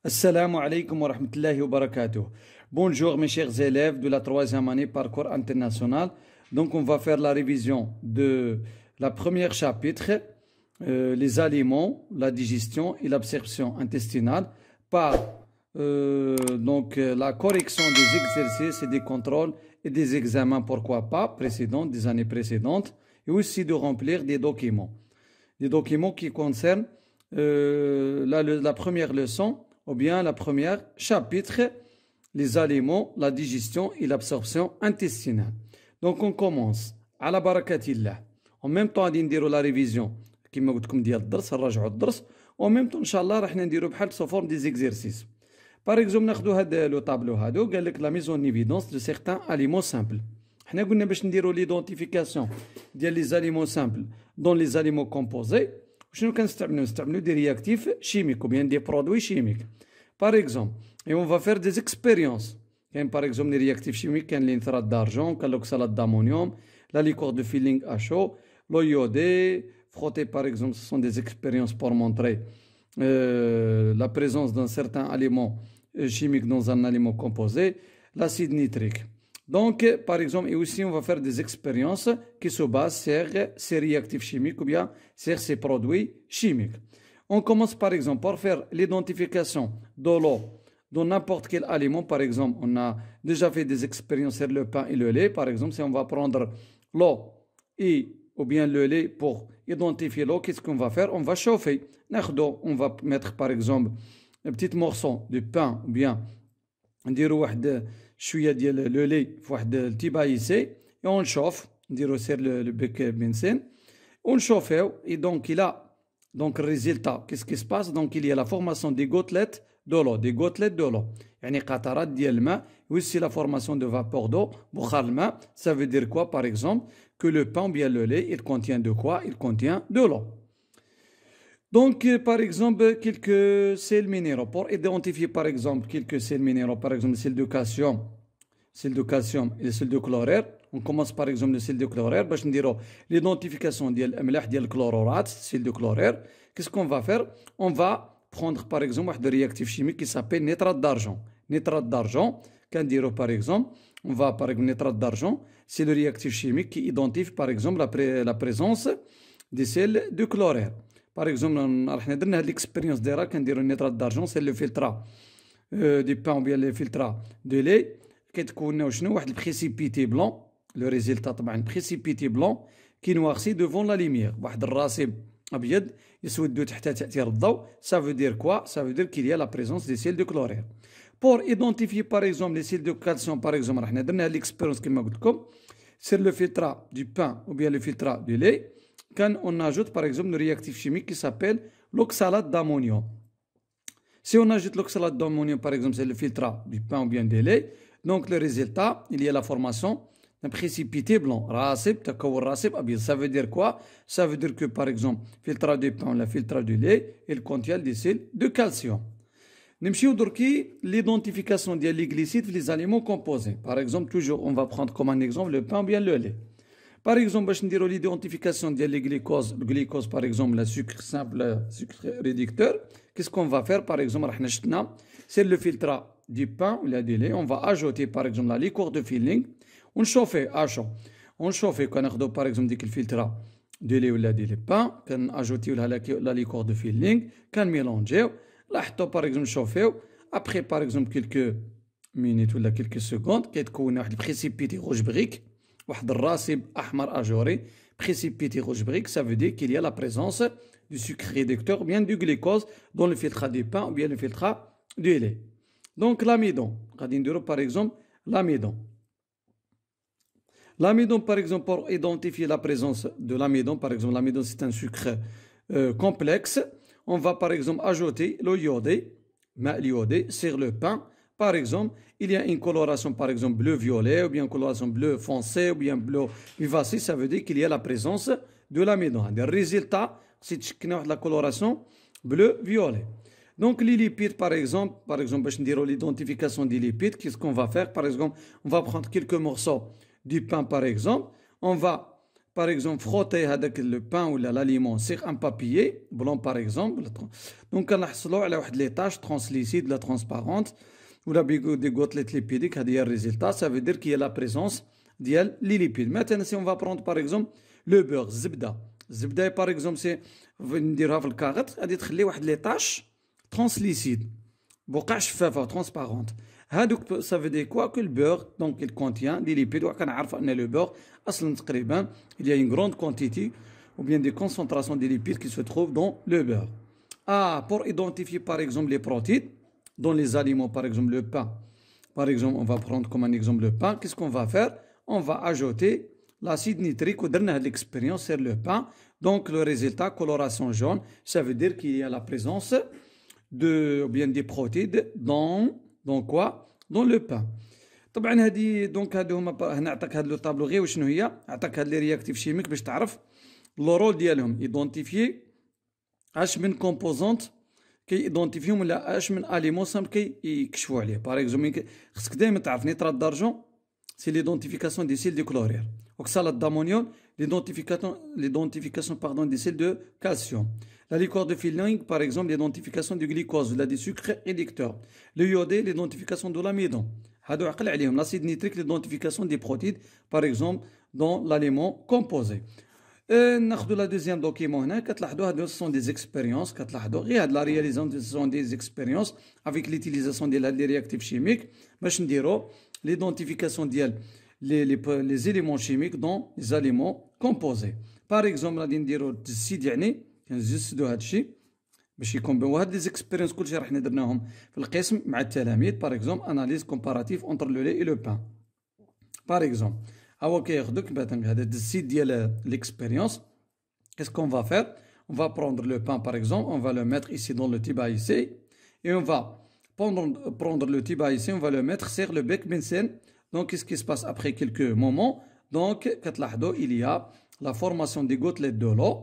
Assalamu alaikum wa rahmatullahi wa barakatuh. Bonjour mes chers élèves de la troisième année parcours international. Donc on va faire la révision de la première chapitre, les aliments, la digestion et l'absorption intestinale par la correction des exercices et des contrôles et des examens, pourquoi pas, précédents, des années précédentes, et aussi de remplir des documents. Des documents qui concernent la première leçon ou bien la première chapitre, les aliments, la digestion et l'absorption intestinale. Donc on commence. على بركة الله. En même temps غادي نديروا la révision كما قلت لكم ديال الدرس، نراجعوا الدرس، en même temps ان شاء الله راح نديروا بحال sous forme des exercices. Par exemple ناخذوا هذا لو طابلو هادو، قال لك la mise en évidence de certains aliments simples. حنا قلنا باش نديروا l'identification ديال les aliments simples dans les aliments composés. شنو كنستعملوا؟ نستعملوا des réactifs chimiques ou bien des produits chimiques. Par exemple, et on va faire des expériences. Par exemple, les réactifs chimiques, le nitrate d'argent, l'oxalate d'ammonium, la liqueur de filling à chaud, l'eau iodée, frotter par exemple, ce sont des expériences pour montrer la présence d'un certain aliment chimique dans un aliment composé, l'acide nitrique. Donc, par exemple, et aussi on va faire des expériences qui se basent sur ces réactifs chimiques ou bien sur ces produits chimiques. On commence par exemple par faire l'identification de l'eau dans n'importe quel aliment. Par exemple, on a déjà fait des expériences sur le pain et le lait. Par exemple, si on va prendre l'eau ou bien le lait pour identifier l'eau, qu'est-ce qu'on va faire? On va chauffer. On va mettre par exemple un petit morceau de pain ou bien نديرو واحد شويه ديال لو لي في واحد التيبايسي et on chauffe, نديرو سير le bec benzène, on chauffe et donc il a donc le résultat, qu'est-ce qui se passe? Donc il y a la formation des gouttelettes de l'eau, des gouttelettes de l'eau. يعني قطرات ديال الماء aussi la formation de vapeur d'eau, بخار الماء. Ça veut dire quoi par exemple? Que le pain ou bien le lait, il contient de quoi? Il contient de l'eau. Donc, par exemple, quelques sels minéraux. Pour identifier, par exemple, quelques sels minéraux, par exemple, le sel de calcium et le sel de chlorure. On commence par exemple le sel de chlorure. باش نديرو l'identification ديال الأملاح ديال الكلورورات, sel de chlorure. Qu'est-ce qu'on va faire? On va prendre par exemple un réactif chimique qui s'appelle nitrate d'argent. Nitrate d'argent, كنديرو par exemple, on va par exemple nitrate d'argent, c'est le réactif chimique qui identifie par exemple la présence des sels de chlorure. Par exemple, راح درنا هاد l'expérience ديالها كنديرو النيترات d'argent, c'est le filtre du pain ou bien le filtre de lait. كيتكونوا شنو؟ واحد البريسيبيتي بلون. لو ريزلتا طبعا بريسيبيتي بلون كي نواغسي دوفون لا ليميير، واحد الراسب ابيض يسود تحت تاثير الضوء. Ça veut dire quoi? Ça veut dire qu'il y a la présence des sels de chlorure. Pour identifier par exemple les sels de calcium, par exemple راح درنا هاد l'expérience كما قلت لكم sur le filtre du pain ou bien le filtre du lait. Quand on ajoute par exemple le réactif chimique qui s'appelle l'oxalate d'ammonium. Si on ajoute l'oxalate d'ammonium par exemple, c'est le filtre du pain ou bien du lait. Donc le résultat, il y a la formation d'un précipité blanc. Ça veut dire quoi? Ça veut dire que par exemple, filtre du pain ou le filtre du lait, il contient des sels de calcium. نمشيو دركي l'identification des glucides les aliments composés. Par exemple, toujours on va prendre comme un exemple le pain ou bien le lait. Par exemple, باش نديرو l'identification ديال le glucose par exemple, le sucre simple, le sucre réducteur. Qu'est-ce qu'on va faire? Par exemple, راح نشتنا c'est le filtre du pain ou du lait. On va ajouter par exemple la liqueur de filling. On chauffe à chaud. On chauffe كناخدو par exemple ديك الفلترة du lait ولا ديال pain, كنajouتيو لها la liqueur de filling, كنميلونجيو نحطو par exemple نشوفيو. Après par exemple quelques minutes ولا quelques secondes كيتكون واحد البريسيبيتي rouge brique, واحد الراسب احمر اجوري. Précipité rouge brique, ça veut dire qu'il y a la présence du sucre réducteur ou bien du glucose dans le filtre du pain ou bien le filtre du lait. Donc l'amidon, غادي نديرو par exemple l'amidon. L'amidon par exemple, pour identifier la présence de l'amidon, par exemple l'amidon c'est un sucre complexe. On va par exemple ajouter l'eau iodée, sur le pain. Par exemple, il y a une coloration par exemple bleu-violet ou bien une coloration bleu foncé ou bien bleu vivacé. Ça veut dire qu'il y a la présence de l'amidon. Le résultat, c'est la coloration bleu-violet. Donc les lipides par exemple, باش نديرو l'identification des lipides, qu'est-ce qu'on va faire? Par exemple, on va prendre quelques morceaux du pain par exemple. On va par exemple frotter هذاك le pain ولا l'aliment sur un papier blanc par exemple. Donc كنحصلوا على واحد les taches translucides la transparente ولا des gouttelettes lipidiques. هذا هي الريزلtat. Ça veut dire qu'il y a la présence ديال les lipides. Maintenant si on va prendre par exemple le beurre الزبدة par exemple c'est نديرها في الكاغط غادي تخلي واحد les taches translucides بقع شفافة transparente. هادوك ça veut dire quoi que le beurre donc il contient des lipides. وكنعرف ان le beurre اصلا تقريبا il y a une grande quantité ou bien des concentrations des lipides qui se trouvent dans le beurre. Pour identifier par exemple les protéines dans les aliments, par exemple le pain. Par exemple, on va prendre comme un exemple le pain. Qu'est-ce qu'on va faire? On va ajouter l'acide nitrique ou dernière l'expérience sur le pain. Donc le résultat, coloration jaune, ça veut dire qu'il y a la présence ou bien des protéines dans quoi? Dans le pain. طبعا هذه دونك هادو هما هنا عطاك هاد لو طابلو غير وشنو هي عطاك هاد لي رياكتيف شيميك باش تعرف لو رول ديالهم ايدونتيفيي اش من كومبوزونت كي ايدونتيفيهم ولا اش من اليمون سامبل كي يكشفوا عليه. باغ اكزومبل خصك دائما تعرف نيترات دارجون سي ليدونتيفيكاسيون دي سيل دي كلورير اوكسالات دامونيوم ليدونتيفيكاسيون باردون دي سيل دو كالسيوم. La liqueur de Filling, par exemple, l'identification du glucose, là, des sucres réducteurs. Le iodé, l'identification de l'amidon. L'acide nitrique, l'identification des protéines, par exemple, dans l'aliment composé. La deuxième document, ce sont des expériences. La réalisation, ce sont des expériences avec l'utilisation des réactifs chimiques. L'identification les éléments chimiques dans les aliments composés. Par exemple, كنجسدوا هذا الشيء باش يكون وهاد لي زيكسبيريونس كلشي راح درناهم في القسم مع التلاميذ. باغ اكزومبل اناليز كومباراتيف اونتر لو لي اي لو بان. باغ اكزومبل هو كياخذوك مثلا هذا السيت ديال ليكسبيريونس. qu'est-ce qu'on va faire? On va prendre le pain par exemple, on va le mettre ici dans le tube à essai et on va prendre le tube à essai, on va le mettre sur le bec benzène. Donc qu'est-ce qui se passe après quelques moments? Donc كتلاحظوا il y a la formation des gouttelettes de l'eau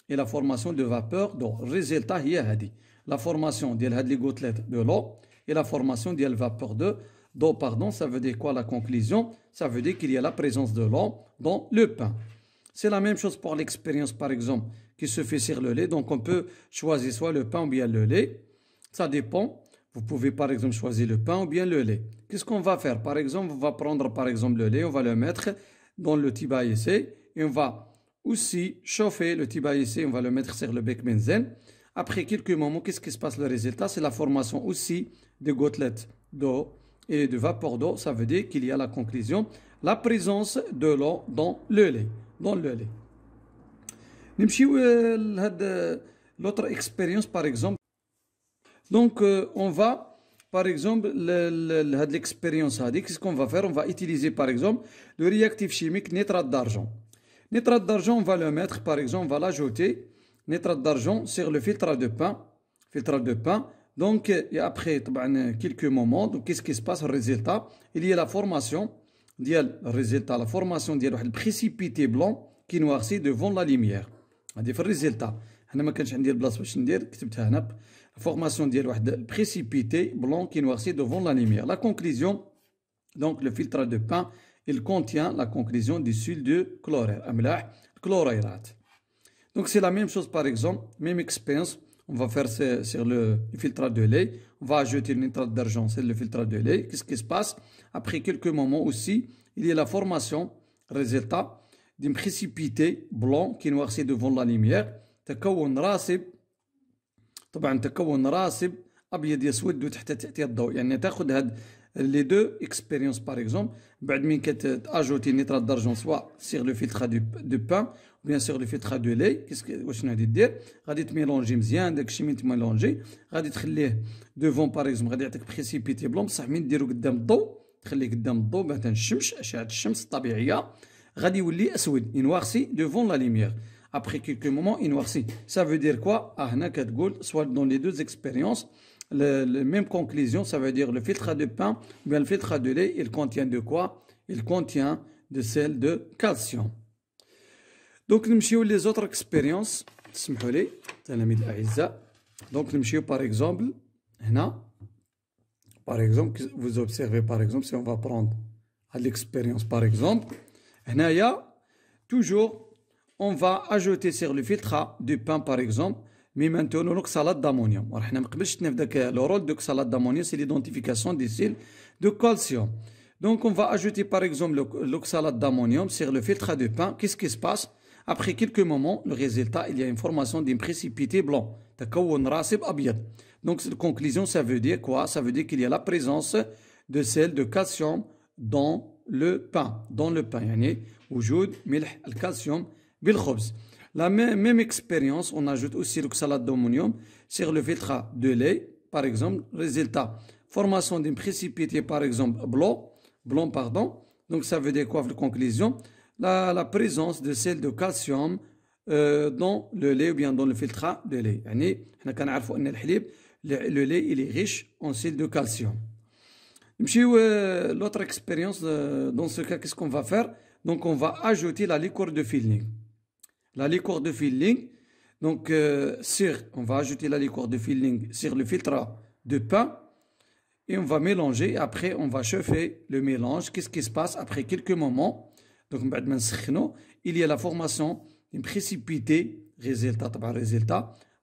et la formation de vapeur d'eau. Résultat هي هذه la formation ديال هاد les gouttelettes de l'eau et la formation ديال vapeur d'eau pardon. Ça veut dire quoi la conclusion? Ça veut dire qu'il y a la présence de l'eau dans le pain. C'est la même chose pour l'expérience par exemple qui se fait sur le lait. Donc on peut choisir soit le pain ou bien le lait. Ça dépend. Vous pouvez par exemple choisir le pain ou bien le lait. Qu'est-ce qu'on va faire? Par exemple, on va prendre par exemple le lait, on va le mettre dans le tube à essai et on va aussi chauffer le tube à essai, on va le mettre sur le bec benzène. Après quelques moments, qu'est-ce qui se passe? Le résultat, c'est la formation aussi de gouttelettes d'eau et de vapeur d'eau. Ça veut dire qu'il y a la conclusion, la présence de l'eau dans le lait. L'autre expérience par exemple. Donc on va par exemple l'expérience, qu'est-ce qu'on va faire? On va utiliser par exemple le réactif chimique nitrate d'argent. Nitrate d'argent, on va le mettre, par exemple, on va l'ajouter, nitrate d'argent, sur le filtre de pain. Donc, et après quelques moments, donc qu'est-ce qui se passe? Le résultat, il y a la formation, la formation de précipité blanc qui noircit devant la lumière. هذه في الريزلتا. هنا ما كانش عندي البلاصه باش ندير كتبتها هنا. Formation ديال واحد précipité blanc qui noircit devant la lumière. La conclusion, donc le filtre de pain, il contient la conclusion du sulfure de chlorure, أملاح chlorurate. Donc c'est la même chose par exemple, même expérience, on va faire sur le filtre de lait, on va ajouter le nitrate d'argent sur le filtre de lait. Qu'est-ce qui se passe? Après quelques moments aussi, il y a la formation, résultat, d'un précipité blanc qui noircit devant la lumière. تكون راسب أبيض يسود تحت تأثير الضوء. يعني تاخذ هاد les deux expériences par exemple بعد من كتاجوتي نيترات d'argent soit sur le filtre de pain ou bien sur le filtre de lait. واش غادي دير؟ غادي تميلونجي مزيان داكشي من تميلونجي غادي تخليه devant par exemple غادي يعطيك بريسيبيتي بلون بصح من ديرو قدام الضوء تخليه قدام الضوء مثلا الشمس أشعة الشمس الطبيعية غادي يولي أسود ينوارسي devant la lumière. Après quelques moments il noircit. Ça veut dire quoi? هنا كتقول soit dans les deux expériences la même conclusion, ça veut dire le filtre de pain ou bien le filtre de lait, il contient de quoi? Il contient de sel de calcium. Donc نمشيو les autres expériences. تسمحوا لي تلاميذ الأعزاء. Donc نمشيو par exemple هنا. Par exemple, vous observez par exemple si on va prendre l'expérience par exemple. هنايا toujours on va ajouter sur le filtre du pain par exemple, mais maintenant l'oxalate d'ammonium. Le rôle de l'oxalate d'ammonium, c'est l'identification des sels de calcium. Donc on va ajouter par exemple l'oxalate d'ammonium sur le filtre de pain. Qu'est-ce qui se passe? Après quelques moments, le résultat, il y a une formation d'un précipité blanc. Donc, la conclusion, ça veut dire quoi? Ça veut dire qu'il y a la présence de sel de calcium dans le pain. Dans le pain. يعني وجود ملح الكالسيوم بالخبز. La même expérience, on ajoute aussi l'oxalate d'ammonium sur le filtre de lait. Par exemple, résultat, formation d'un précipité, par exemple, blanc, pardon. Donc, ça veut dire quoi? La conclusion? La présence de sel de calcium dans le lait ou bien dans le filtre de lait. يعني احنا كنعرفوا ان الحليب le lait il est riche en sel de calcium. L'autre expérience dans ce cas, qu'est-ce qu'on va faire? Donc on va ajouter la liqueur de filling. La liqueur de filling, donc on va ajouter la liqueur de filling sur le filtre de pain et on va mélanger. Après on va chauffer le mélange. Qu'est-ce qui se passe après quelques moments? Donc il y a la formation d'un précipité, résultat,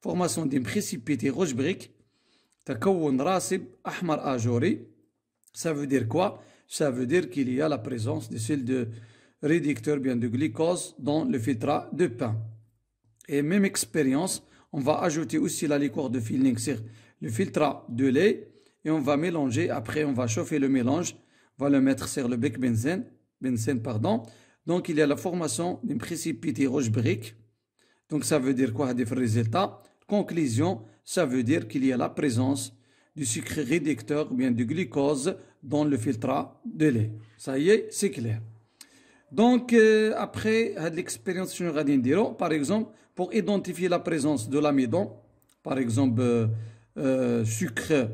formation d'un précipité rouge brique. تكون راسب أحمر آجوري. Ça veut dire quoi? Ça veut dire qu'il y a la présence de sel de réducteur bien de glucose dans le filtre de pain. Et même expérience, on va ajouter aussi la liqueur de filling sur le filtre de lait et on va mélanger. Après, on va chauffer le mélange. On va le mettre sur le bec benzène. Donc, il y a la formation d'un précipité rouge brique. Donc, ça veut dire quoi? Des résultats. Conclusion, ça veut dire qu'il y a la présence du sucre réducteur ou bien du glucose dans le filtre de lait. Ça y est, c'est clair. Donc, après l'expérience que nous allons dire, par exemple, pour identifier la présence de l'amidon, par exemple, sucre,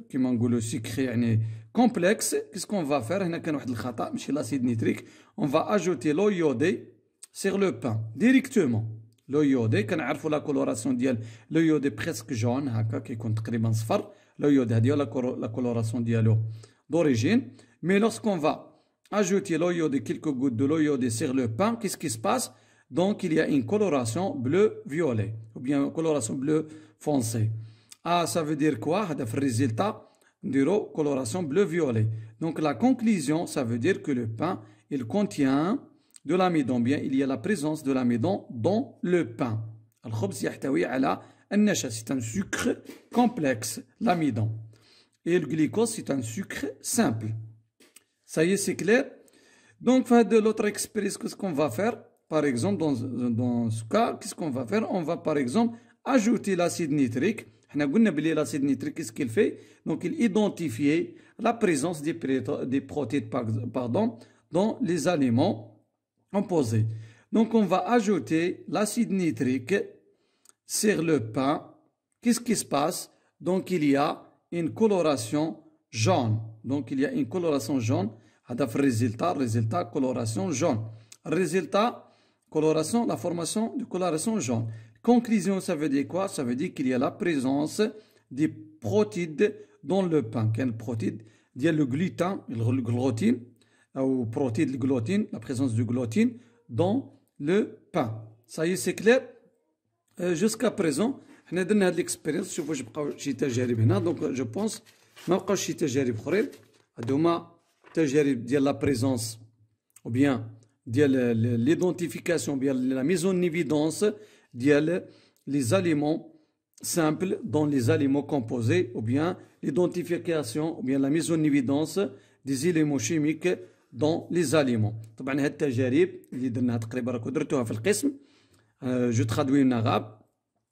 كما نقولوا sucre يعني complexe, qu'est-ce qu'on va faire? هنا كان واحد الخطأ ماشي l'acide nitrique. On va ajouter l'eau iodée sur le pain directement. l'eau iodée كنعرفوا la coloration ديال l'eau iodée presque jaune هكا كيكون تقريبا صفر. l'eau iodée هذه la coloration ديالو d'origine. Mais lorsqu'on va ajouter l'eau iodée, quelques gouttes de l'eau iodée sur le pain, qu'est-ce qui se passe? Donc il y a une coloration bleu-violet ou bien coloration bleu foncé. Ah, ça veut dire quoi? Le résultat de coloration bleu-violet. Donc la conclusion, ça veut dire que le pain, il contient de l'amidon. Bien, il y a la présence de l'amidon dans le pain. الخبز يحتوي على النشا. C'est un sucre complexe, l'amidon. Et le glucose, c'est un sucre simple. Ça y est, c'est clair? Donc, de l'autre expérience, qu'est-ce qu'on va faire? Par exemple, dans ce cas, qu'est-ce qu'on va faire? On va par exemple ajouter l'acide nitrique. L'acide nitrique, qu'est-ce qu'il fait? Donc, il identifie la présence des protéines dans les aliments composés. Donc, on va ajouter l'acide nitrique sur le pain. Qu'est-ce qui se passe? Donc, il y a une coloration jaune. Donc, il y a une coloration jaune. Résultat, coloration jaune. Résultat, coloration, la formation de coloration jaune. Conclusion, ça veut dire quoi? Ça veut dire qu'il y a la présence des protéines dans le pain. Quelle protéine? Il y a le gluten, le gluten, ou protéine, le gluten, la présence du gluten dans le pain. Ça y est, c'est clair? Jusqu'à présent, حنا درنا هاد l'expérience. شوفوا واش بقاو شي تجارب هنا. دونك جو بونس ما بقاوش شي تجارب اخرين. هادو هما التجارب ديال لا بريزونس ou bien ديال l'identification, bien la mise en évidence ديال les aliments simples dans les aliments composés, ou bien l'identification ou bien la mise en évidence des éléments chimiques dans les aliments. طبعا هاد التجارب اللي درناها تقريبا راكم درتوها في القسم. جو ترادوي من غاب.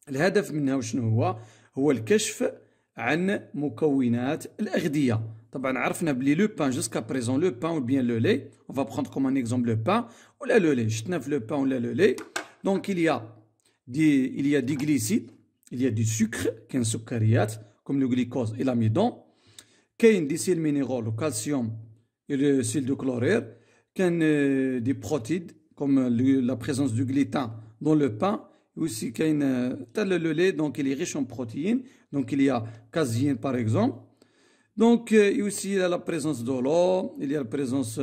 الهدف منها وشنو هو الكشف عن مكونات الأغذية. طبعا عرفنا بلي لو بان جوسكا بريزون لو بان ou bien le lait. On va prendre comme un exemple le pain ولا le lait. شتنا في le pain ولا le lait. Donc il y a des glucides, il y a du sucre كاين سكريات comme le glucose et l'amidon. كاين des sels minéraux, le calcium et le sel de chlorure. كاين des protéines comme la présence du gluten dans le pain. Aussi, le lait, donc il est riche en protéines. Donc il y a caséine par exemple. Donc, et aussi il y a la présence de l'eau, il y a la présence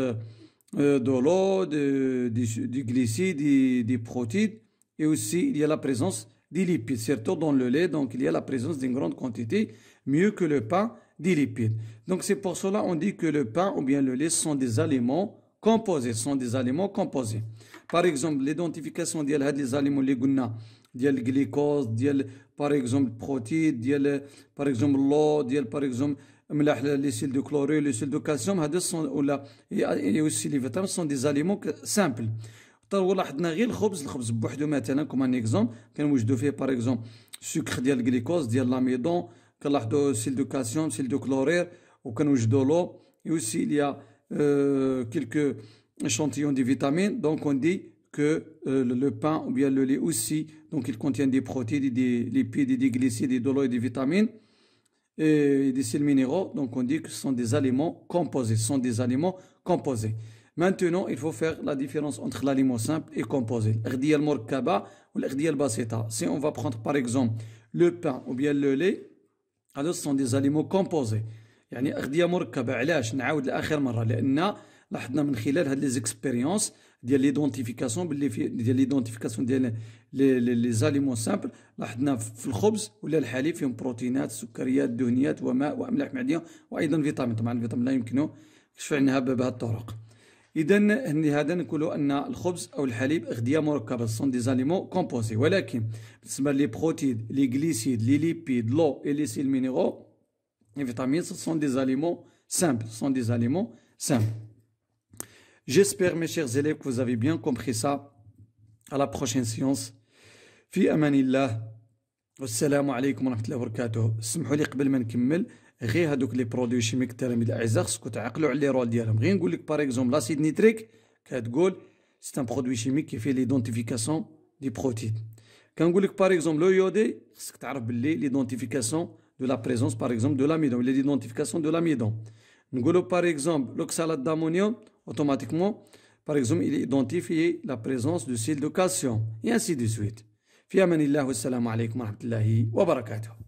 de l'eau, du glucide, des protéines, et aussi il y a la présence des lipides, surtout dans le lait, donc il y a la présence d'une grande quantité, mieux que le pain, des lipides. Donc c'est pour cela qu'on dit que le pain ou bien le lait sont des aliments composés, Par exemple, l'identification des aliments, le glucose, par exemple, protéines, par exemple, l'eau, par exemple, les sels de chlorure, les sels de calcium, et aussi les vitamines sont des aliments simples. لاحظنا غير الخبز بوحدو مثلا كوم ان اكزومبل كنوجدو فيه باغ اكزومبل سكر ديال الجليكوز ديال لاميدون كنلاحظو سيل دو كالسيوم سيل دو كلورير وكنوجدو لو اوسي ليا كيلكو échantillons des vitamines donc on dit que le pain ou bien le lait aussi donc il contient des protéines des lipides des glucides des l'eau et des vitamines et des sels minéraux donc on dit que ce sont des aliments composés Maintenant, il faut faire la différence entre l'aliment simple et composé. Si on va prendre par exemple le pain ou bien le lait, alors ce sont des aliments composés. يعني أغذية مركبة علاش نعاود لآخر مرة لأن لاحظنا من خلال هذه ليزيكسبيريونس ديال ليدونتيفيكاسيون باللي ديال ليدونتيفيكاسيون ديال لي زاليمون سامبل لاحظنا في الخبز ولا الحليب فيهم بروتينات سكريات دهنيات وماء وأملاح معدنية وأيضا فيتامين طبعا الفيتامين لا يمكن كشف عنها بهذه الطرق إذا هذا نقولوا أن الخبز أو الحليب أغذية مركبة سون دي زاليمون كومبوزي ولكن بالنسبة لي بروتين لي غليسيد لي ليبيد لو et les sels minéraux les vitamines ce sont des aliments simples J'espère mes chers élèves que vous avez bien compris ça à la prochaine séance في أمان الله والسلام عليكم ورحمة الله وبركاته اسمحوا لي قبل ما نكمل غير هذوك لي برودوي شيميك التلاميذ الاعزاء خصكم تعقلوا على لي رول ديالهم غير نقول لك باغ اكزومبل لاسيد نيتريك كتقول سي ان برودوي شيميك كيفيه ليدونتيفيكاسيون دي بروتين كنقول لك باغ اكزومبل لو يودي خصك تعرف باللي ليدونتيفيكاسيون دو لا بريزونس باغ اكزومبل دو لاميدون ولا ليدونتيفيكاسيون دو لاميدون نقولوا باغ اكزومبل لوكسالات دامونيوم اوتوماتيكمون باغ اكزومبل il identifie la présence de sels de calcium et ainsi de suite في امان الله والسلام عليكم ورحمه الله وبركاته